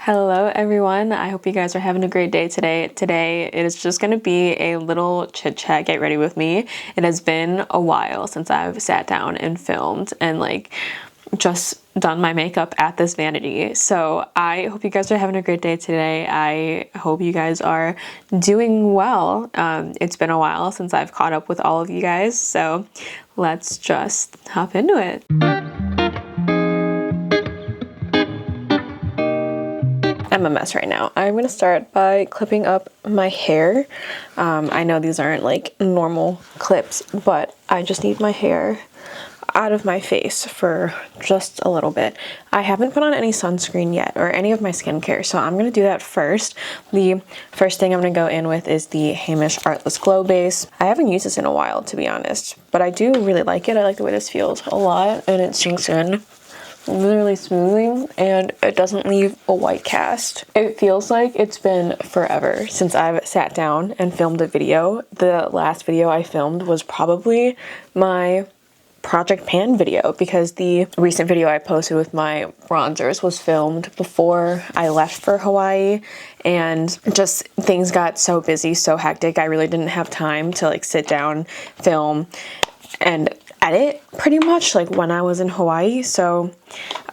Hello everyone, I hope you guys are having a great day today. Today it is just going to be a little chit chat get ready with me. It has been a while since I've sat down and filmed and just done my makeup at this vanity. So I hope you guys are having a great day today. I hope you guys are doing well. It's been a while since I've caught up with all of you guys, so let's just hop into it. I'm a mess right now. I'm gonna start by clipping up my hair. I know these aren't like normal clips, but I just need my hair out of my face for just a little bit. I haven't put on any sunscreen yet or any of my skincare, so I'm gonna do that first. The first thing I'm gonna go in with is the Hamish Artless Glow Base. I haven't used this in a while, to be honest, but I do really like it. I like the way this feels a lot, and it sinks in literally smoothly and it doesn't leave a white cast. It feels like it's been forever since I've sat down and filmed a video. The last video I filmed was probably my Project Pan video, because the recent video I posted with my bronzers was filmed before I left for Hawaii, and just things got so busy, so hectic. I really didn't have time to sit down, film, and edit pretty much when I was in Hawaii. So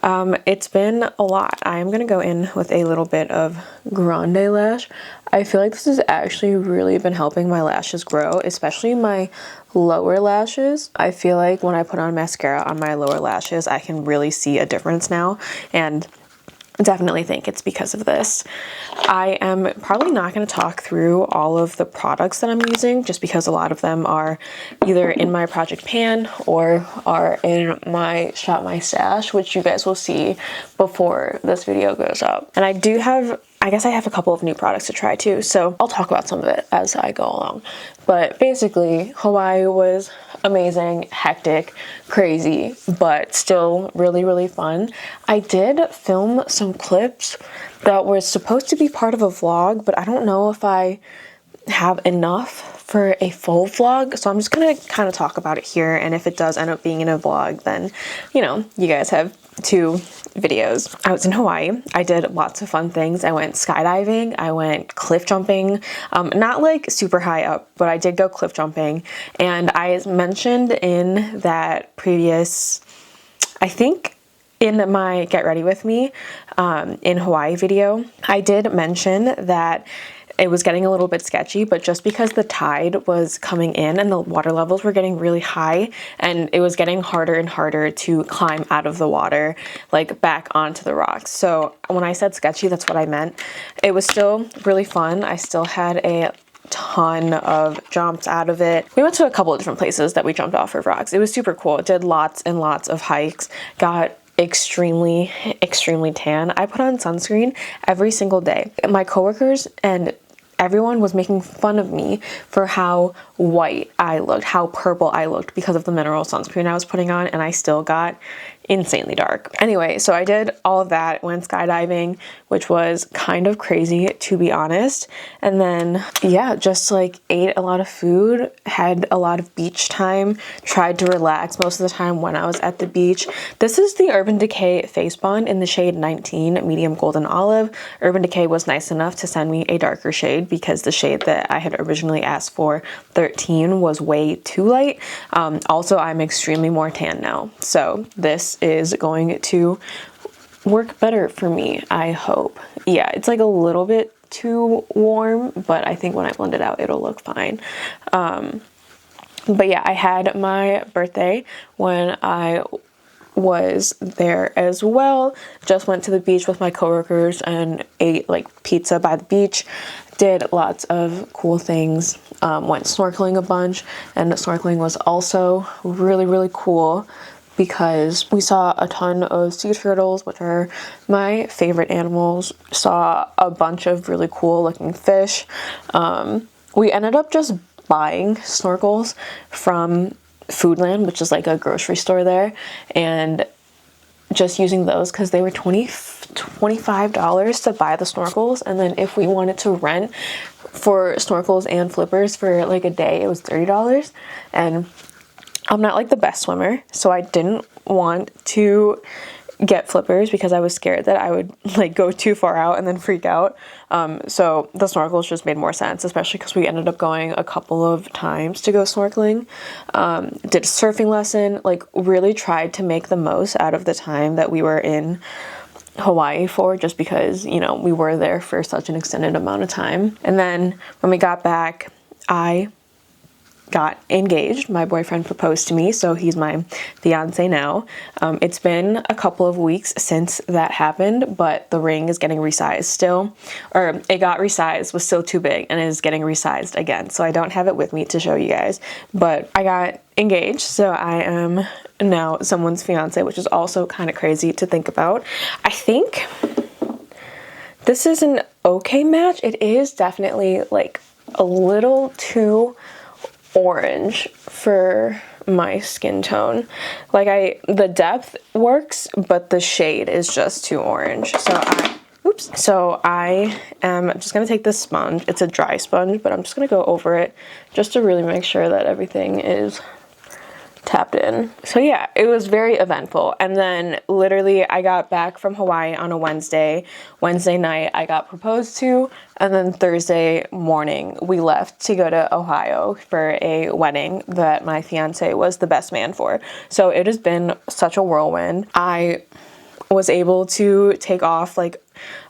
it's been a lot. I'm gonna go in with a little bit of Grande Lash. I feel like this has actually really been helping my lashes grow, especially my lower lashes. I feel like when I put on mascara on my lower lashes, I can really see a difference now, and definitely think it's because of this. I am probably not going to talk through all of the products that I'm using, just because a lot of them are either in my Project Pan or are in my Shop My Stash, which you guys will see before this video goes up. And I guess I have a couple of new products to try too, so I'll talk about some of it as I go along. But basically, Hawaii was amazing, hectic, crazy, but still really, really fun. I did film some clips that were supposed to be part of a vlog, but I don't know if I have enough for a full vlog, so I'm just gonna kind of talk about it here, and if it does end up being in a vlog, then you guys have two videos. I was in Hawaii. I did lots of fun things. I went skydiving, I went cliff jumping, not super high up, but I did go cliff jumping. And I mentioned in that previous, I think in my Get Ready With Me in Hawaii video, I did mention that it was getting a little bit sketchy, but just because the tide was coming in and the water levels were getting really high, and it was getting harder and harder to climb out of the water, back onto the rocks. So when I said sketchy, that's what I meant. It was still really fun. I still had a ton of jumps out of it. We went to a couple of different places that we jumped off of rocks. It was super cool. It did lots and lots of hikes, got extremely tan. I put on sunscreen every single day. My coworkers and everyone was making fun of me for how white I looked, how purple I looked because of the mineral sunscreen I was putting on, and I still got insanely dark. Anyway, so I did all of that, went skydiving, which was kind of crazy, to be honest. And then, yeah, just ate a lot of food, had a lot of beach time, tried to relax most of the time when I was at the beach. This is the Urban Decay Face Bond in the shade 19, medium golden olive. Urban Decay was nice enough to send me a darker shade because the shade that I had originally asked for, 13, was way too light. Also, I'm extremely more tan now, so this is going to work better for me, I hope. Yeah, it's a little bit too warm, but I think when I blend it out, it'll look fine. But yeah, I had my birthday when I was there as well. Just went to the beach with my coworkers and ate pizza by the beach. Did lots of cool things. Went snorkeling a bunch, and snorkeling was also really, really cool because we saw a ton of sea turtles, which are my favorite animals. Saw a bunch of really cool looking fish. We ended up just buying snorkels from Foodland, which is a grocery store there, and just using those because they were $25 to buy the snorkels, and then if we wanted to rent for snorkels and flippers for a day, it was $30. And I'm not the best swimmer, so I didn't want to get flippers because I was scared that I would like go too far out and then freak out. So the snorkels just made more sense, especially because we ended up going a couple of times to go snorkeling. Did a surfing lesson, like really tried to make the most out of the time that we were in Hawaii for, just because, you know, we were there for such an extended amount of time. And then when we got back, I got engaged. My boyfriend proposed to me, so he's my fiance now. It's been a couple of weeks since that happened, but the ring is getting resized still, or it got resized, was still too big, and is getting resized again. So I don't have it with me to show you guys, but I got engaged, so I am now someone's fiance, which is also kind of crazy to think about. I think this is an okay match. It is definitely like a little too orange for my skin tone. Like the depth works, but the shade is just too orange. So I am just gonna take this sponge. It's a dry sponge, but I'm just gonna go over it just to really make sure that everything is tapped in. So yeah, it was very eventful. And then literally I got back from Hawaii on a Wednesday night I got proposed to, and then Thursday morning we left to go to Ohio for a wedding that my fiance was the best man for. So it has been such a whirlwind. I was able to take off like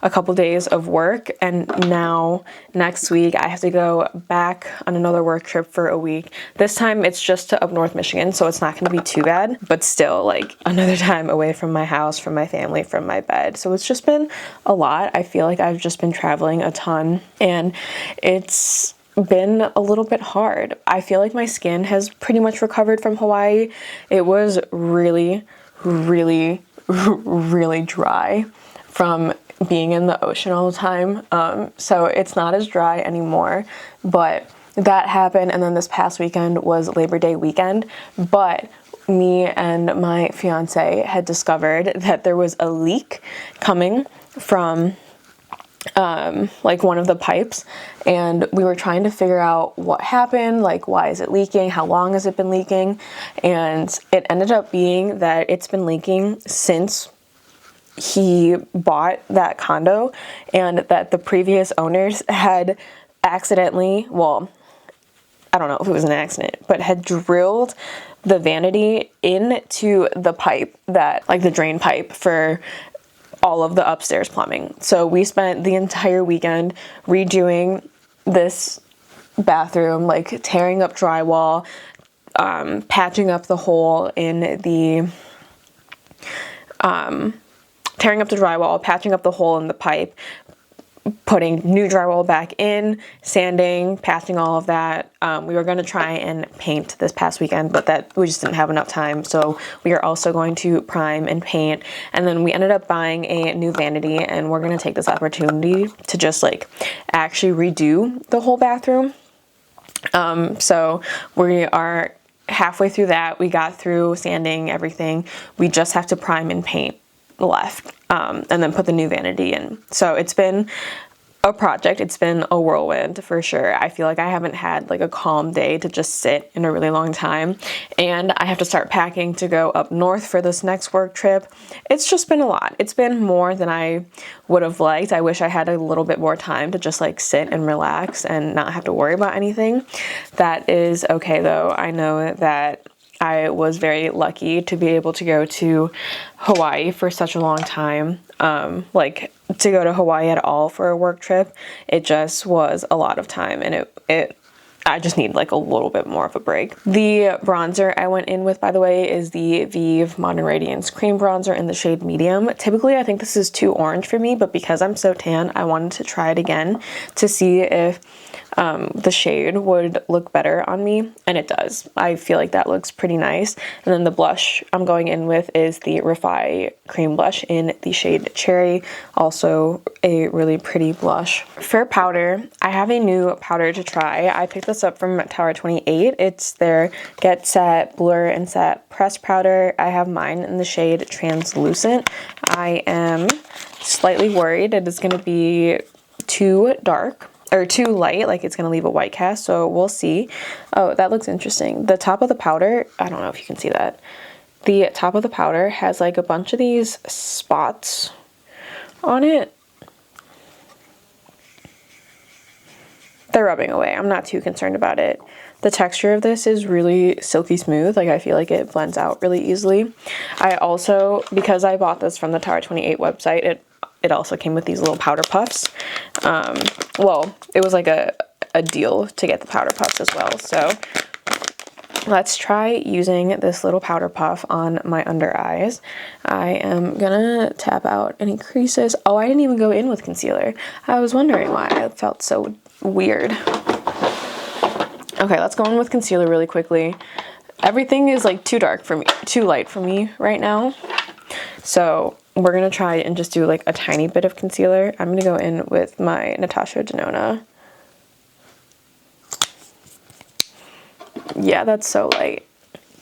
a couple days of work, and now next week I have to go back on another work trip for a week. This time it's just to up north Michigan, so it's not going to be too bad, but still like another time away from my house, from my family, from my bed. So it's just been a lot. I feel like I've just been traveling a ton, and it's been a little bit hard. I feel like my skin has pretty much recovered from Hawaii. It was really dry from being in the ocean all the time. So it's not as dry anymore, but that happened. And then this past weekend was Labor Day weekend, but me and my fiance had discovered that there was a leak coming from like one of the pipes, and we were trying to figure out what happened, like why is it leaking, how long has it been leaking, and it ended up being that it's been leaking since he bought that condo, and that the previous owners had accidentally, well, I don't know if it was an accident, but had drilled the vanity into the pipe, that like the drain pipe for all of the upstairs plumbing. So we spent the entire weekend redoing this bathroom, like tearing up drywall, patching up the hole in the tearing up the drywall, patching up the hole in the pipe, putting new drywall back in, sanding, patching all of that. We were going to try and paint this past weekend, but that we just didn't have enough time. So we are also going to prime and paint. And then we ended up buying a new vanity, and we're going to take this opportunity to just like actually redo the whole bathroom. So we are halfway through that. We got through sanding everything. We just have to prime and paint left, and then put the new vanity in. So it's been a project. It's been a whirlwind for sure. I feel like I haven't had like a calm day to just sit in a really long time, and I have to start packing to go up north for this next work trip. It's just been a lot. It's been more than I would have liked. I wish I had a little bit more time to just like sit and relax and not have to worry about anything. That is okay though. I know that I was very lucky to be able to go to Hawaii for such a long time. Like to go to Hawaii at all for a work trip, it just was a lot of time, and I just need like a little bit more of a break. The bronzer I went in with, by the way, is the Vive Modern Radiance Cream Bronzer in the shade Medium. Typically, I think this is too orange for me, but because I'm so tan, I wanted to try it again to see if the shade would look better on me, and it does. I feel like that looks pretty nice. And then the blush I'm going in with is the Refi Cream Blush in the shade Cherry, also a really pretty blush. For powder, I have a new powder to try. I picked this up from Tower 28. It's their Get Set Blur and Set Pressed Powder. I have mine in the shade Translucent. I am slightly worried it is going to be too dark or too light, like it's gonna leave a white cast, so we'll see. Oh, that looks interesting. The top of the powder, I don't know if you can see that, the top of the powder has like a bunch of these spots on it. They're rubbing away. I'm not too concerned about it. The texture of this is really silky smooth. Like I feel like it blends out really easily. I also, because I bought this from the Tower 28 website, it also came with these little powder puffs. Well, it was like a deal to get the powder puffs as well. So let's try using this little powder puff on my under eyes. I am gonna tap out any creases. Oh, I didn't even go in with concealer. I was wondering why I felt so weird. Okay, let's go in with concealer really quickly. Everything is like too dark for me, too light for me right now. So we're gonna try and just do like a tiny bit of concealer. I'm gonna go in with my Natasha Denona. Yeah, that's so light.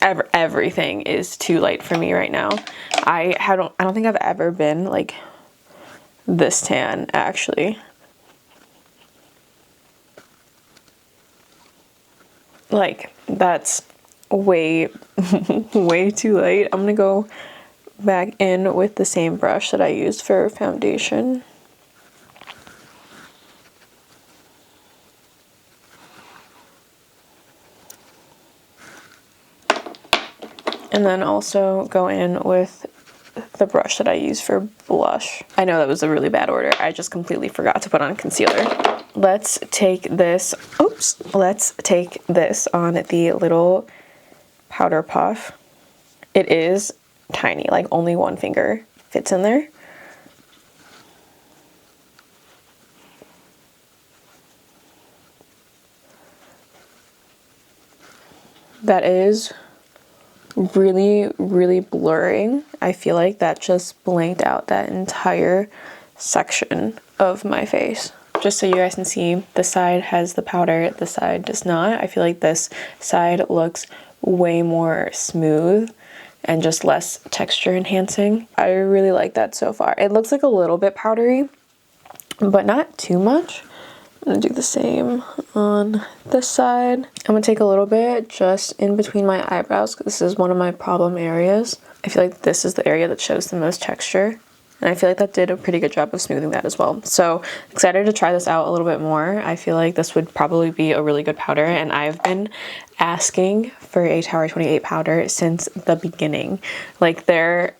Everything is too light for me right now. I don't think I've ever been like this tan actually. Like that's way way too light. I'm gonna go back in with the same brush that I used for foundation. And then also go in with the brush that I use for blush. I know that was a really bad order. I just completely forgot to put on concealer. Let's take this, let's take this on the little powder puff. It is tiny, like only one finger fits in there. That is really, really blurring. I feel like that just blanked out that entire section of my face. Just so you guys can see, this side has the powder, this side does not. I feel like this side looks way more smooth and just less texture enhancing. I really like that so far. It looks like a little bit powdery, but not too much. I'm gonna do the same on this side. I'm gonna take a little bit just in between my eyebrows because this is one of my problem areas. I feel like this is the area that shows the most texture. And I feel like that did a pretty good job of smoothing that as well. So excited to try this out a little bit more. I feel like this would probably be a really good powder, and I've been asking for a Tower 28 powder since the beginning. Like their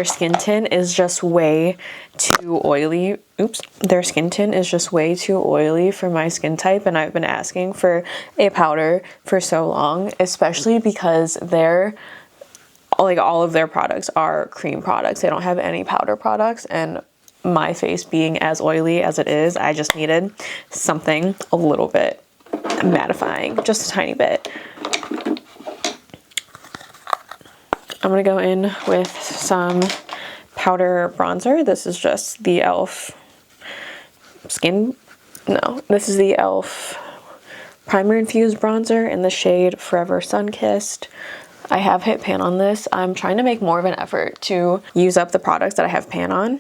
skin tint is just way too oily. Their skin tint is just way too oily for my skin type, and I've been asking for a powder for so long, especially because they're like all of their products are cream products. They don't have any powder products, and my face being as oily as it is, I just needed something a little bit mattifying, just a tiny bit. I'm gonna go in with some powder bronzer. This is just the e.l.f. This is the e.l.f. Primer Infused Bronzer in the shade Forever Sun-Kissed. I have hit pan on this. I'm trying to make more of an effort to use up the products that I have pan on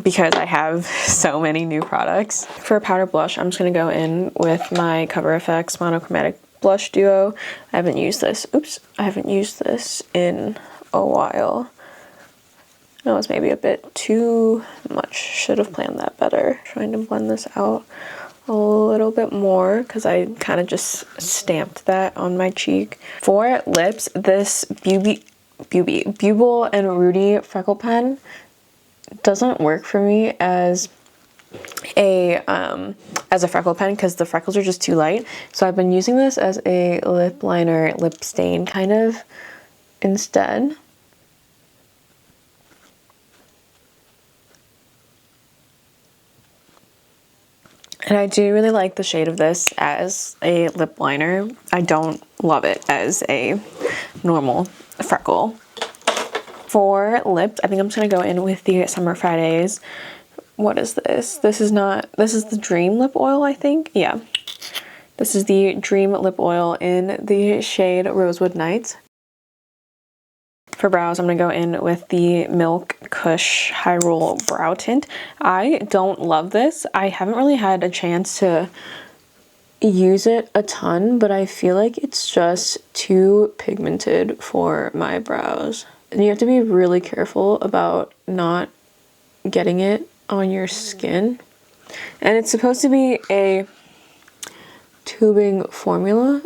because I have so many new products. For a powder blush, I'm just gonna go in with my Cover FX Monochromatic Blush Duo. I haven't used this. I haven't used this in a while. That was maybe a bit too much. Should have planned that better. Trying to blend this out a little bit more because I kind of just stamped that on my cheek. For lips, this Buble and Rudy freckle pen doesn't work for me as a freckle pen because the freckles are just too light. So I've been using this as a lip liner, lip stain kind of instead. And I do really like the shade of this as a lip liner. I don't love it as a normal freckle. For lips, I think I'm just gonna go in with the Summer Fridays. What is this? This is the Dream Lip Oil, I think. Yeah. This is the Dream Lip Oil in the shade Rosewood Nights. For brows, I'm going to go in with the Milk Kush Hyrule Brow Tint. I don't love this. I haven't really had a chance to use it a ton, but I feel like it's just too pigmented for my brows. And you have to be really careful about not getting it on your skin. And it's supposed to be a tubing formula.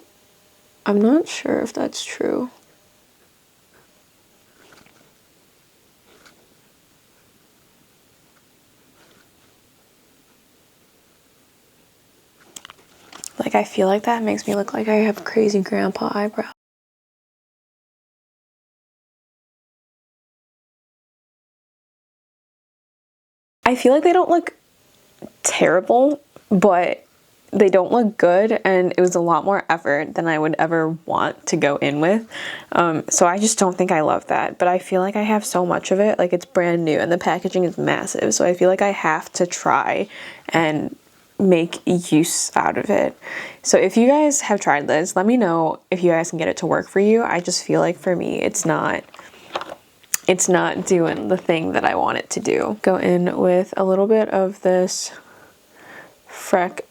I'm not sure if that's true. Like, I feel like that makes me look like I have crazy grandpa eyebrows. I feel like they don't look terrible, but they don't look good, and it was a lot more effort than I would ever want to go in with. So I just don't think I love that, but I feel like I have so much of it. Like, it's brand new and the packaging is massive, so I feel like I have to try and make use out of it. So if you guys have tried this, let me know if you guys can get it to work for you. I just feel like for me, it's not doing the thing that I want it to do. Go in with a little bit of this Freck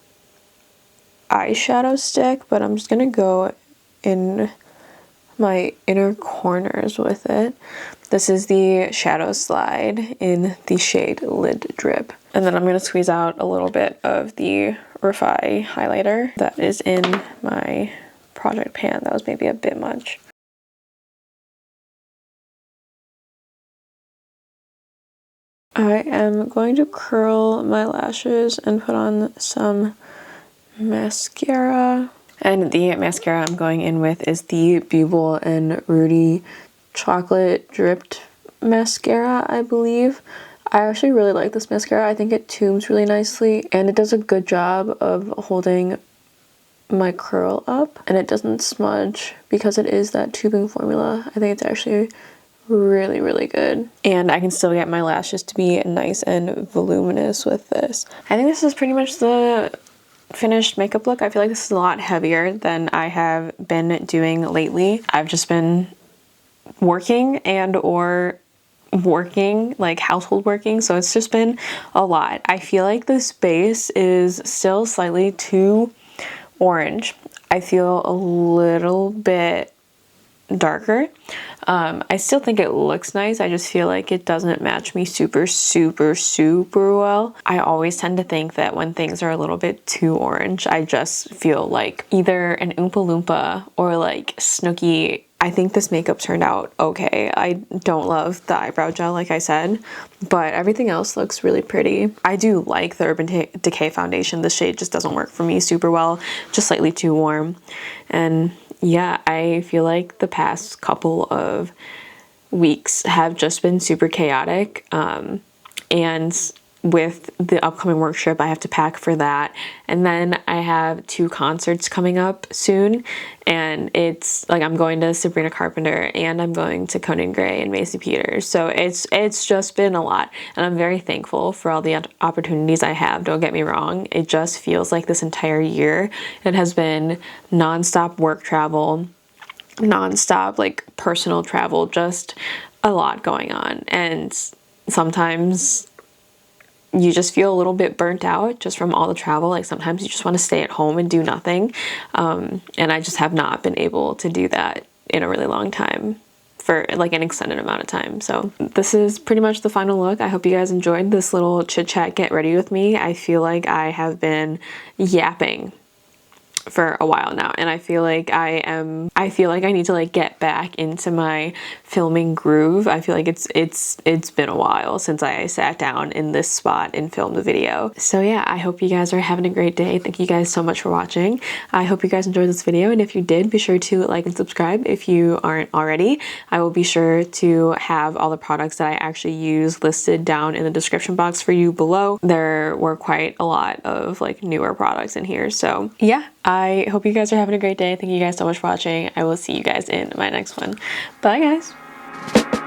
eyeshadow stick, but I'm just gonna go in my inner corners with it. This is the Shadow Slide in the shade Lid Drip. And then I'm gonna squeeze out a little bit of the Refi highlighter that is in my project pan. That was maybe a bit much. I am going to curl my lashes and put on some mascara. And the mascara I'm going in with is the Bubble and Rudy Chocolate Dripped Mascara, I believe. I actually really like this mascara. I think it tunes really nicely, and it does a good job of holding my curl up, and it doesn't smudge because it is that tubing formula. I think it's actually really, really good. And I can still get my lashes to be nice and voluminous with this. I think this is pretty much the finished makeup look. I feel like this is a lot heavier than I have been doing lately. I've just been working like household working, so it's just been a lot. I feel like this base is still slightly too orange. I feel a little bit darker. I still think it looks nice. I just feel like it doesn't match me super well. I always tend to think that when things are a little bit too orange, I just feel like either an Oompa Loompa or like Snooki. I think this makeup turned out okay. I don't love the eyebrow gel, like I said, but everything else looks really pretty. I do like the Urban Decay foundation. The shade just doesn't work for me super well, just slightly too warm. And yeah, I feel like the past couple of weeks have just been super chaotic. And with the upcoming work trip, I have to pack for that. And then I have 2 concerts coming up soon. And it's like I'm going to Sabrina Carpenter and I'm going to Conan Gray and Macy Peters. So it's just been a lot. And I'm very thankful for all the opportunities I have. Don't get me wrong. It just feels like this entire year it has been nonstop work travel, nonstop like personal travel, just a lot going on. And sometimes you just feel a little bit burnt out just from all the travel. Like sometimes you just want to stay at home and do nothing. And I just have not been able to do that in a really long time, for like an extended amount of time. So this is pretty much the final look. I hope you guys enjoyed this little chit chat get ready with me. I feel like I have been yapping for a while now, and I feel like I need to like get back into my filming groove. I feel like it's been a while since I sat down in this spot and filmed a video. So yeah, I hope you guys are having a great day. Thank you guys so much for watching. I hope you guys enjoyed this video, and if you did, be sure to like and subscribe if you aren't already. I will be sure to have all the products that I actually use listed down in the description box for you below. There were quite a lot of like newer products in here, so yeah. I hope you guys are having a great day. Thank you guys so much for watching. I will see you guys in my next one. Bye guys.